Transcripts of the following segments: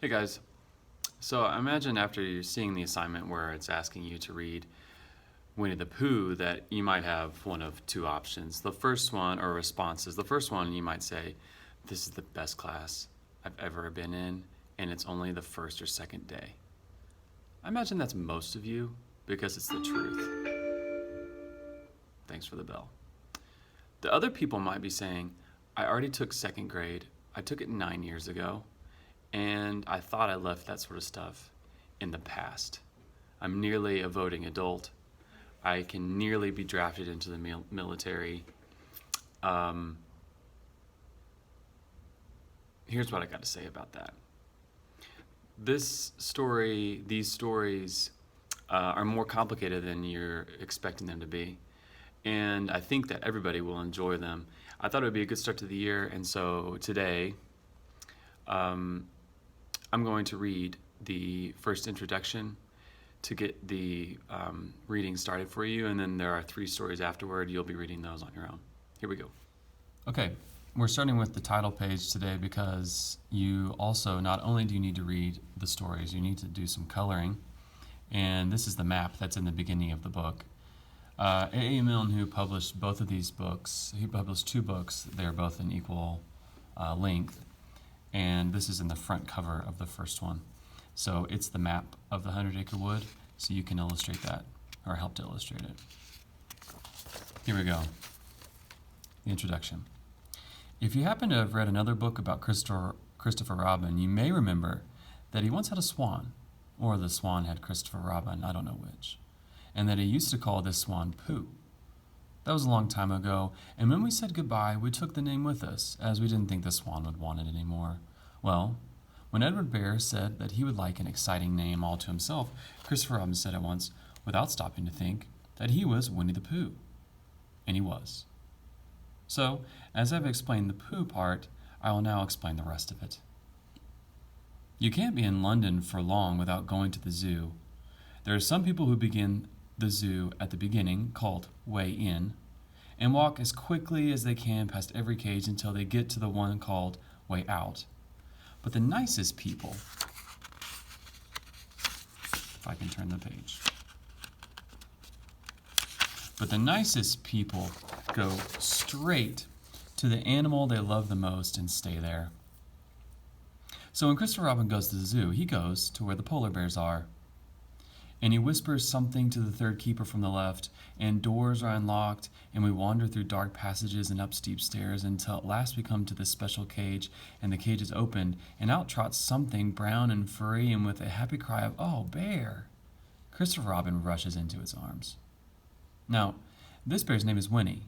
Hey guys, so I imagine after you're seeing the assignment where it's asking you to read Winnie the Pooh that you might have one of two options. The first one, or responses, the first one you might say, this is the best class I've ever been in, and it's only the first or second day. I imagine that's most of you because it's the truth. Thanks for the bell. The other people might be saying, I already took second grade, I took it 9 years ago, and I thought I left that sort of stuff in the past. I'm nearly a voting adult. I can nearly be drafted into the military. Here's what I got to say about that. These stories are more complicated than you're expecting them to be. And I think that everybody will enjoy them. I thought it would be a good start to the year, and so today, I'm going to read the first introduction to get the reading started for you, and then there are 3 stories afterward. You'll be reading those on your own. Here we go. Okay, we're starting with the title page today because you also, not only do you need to read the stories, you need to do some coloring, and this is the map that's in the beginning of the book. A.A. Milne, who published both of these books, he published 2 books. They're both in equal length. And this is in the front cover of the first one. So it's the map of the 100-acre wood, so you can illustrate that, or help to illustrate it. Here we go. The introduction. If you happen to have read another book about Christopher Robin, you may remember that he once had a swan, or the swan had Christopher Robin, I don't know which, and that he used to call this swan Pooh. That was a long time ago, and when we said goodbye, we took the name with us, as we didn't think the swan would want it anymore. Well, when Edward Bear said that he would like an exciting name all to himself, Christopher Robin said at once, without stopping to think, that he was Winnie the Pooh. And he was. So, as I've explained the Pooh part, I will now explain the rest of it. You can't be in London for long without going to the zoo. There are some people who begin the zoo at the beginning, called Way In, and walk as quickly as they can past every cage until they get to the one called Way Out. But the nicest people, if I can turn the page, but the nicest people go straight to the animal they love the most and stay there. So when Christopher Robin goes to the zoo, he goes to where the polar bears are. And he whispers something to the third keeper from the left, and doors are unlocked, and we wander through dark passages and up steep stairs until at last we come to this special cage, and the cage is opened, and out trots something brown and furry, and with a happy cry of, "Oh, bear!" Christopher Robin rushes into its arms. Now, this bear's name is Winnie,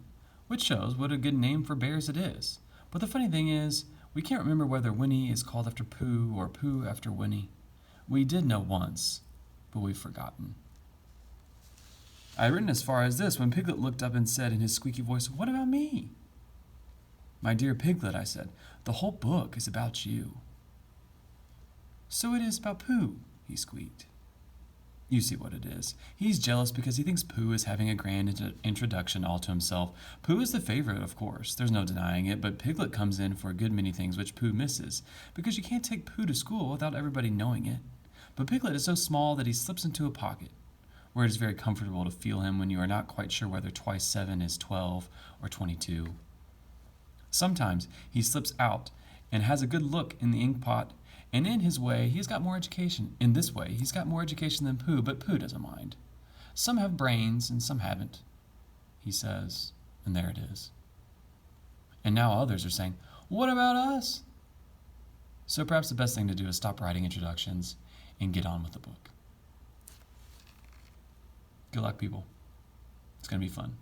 which shows what a good name for bears it is. But the funny thing is, we can't remember whether Winnie is called after Pooh or Pooh after Winnie. We did know once, but we've forgotten. I had written as far as this when Piglet looked up and said in his squeaky voice, "What about me?" "My dear Piglet," I said, "the whole book is about you." "So it is about Pooh," he squeaked. You see what it is. He's jealous because he thinks Pooh is having a grand introduction all to himself. Pooh is the favorite, of course. There's no denying it, but Piglet comes in for a good many things which Pooh misses, because you can't take Pooh to school without everybody knowing it. But Piglet is so small that he slips into a pocket, where it is very comfortable to feel him when you are not quite sure whether twice 7 is 12 or 22. Sometimes he slips out and has a good look in the ink pot, and in his way he's got more education. In this way, he's got more education than Pooh, but Pooh doesn't mind. Some have brains and some haven't, he says, and there it is. And now others are saying, "What about us?" So perhaps the best thing to do is stop writing introductions and get on with the book. Good luck, people. It's going to be fun.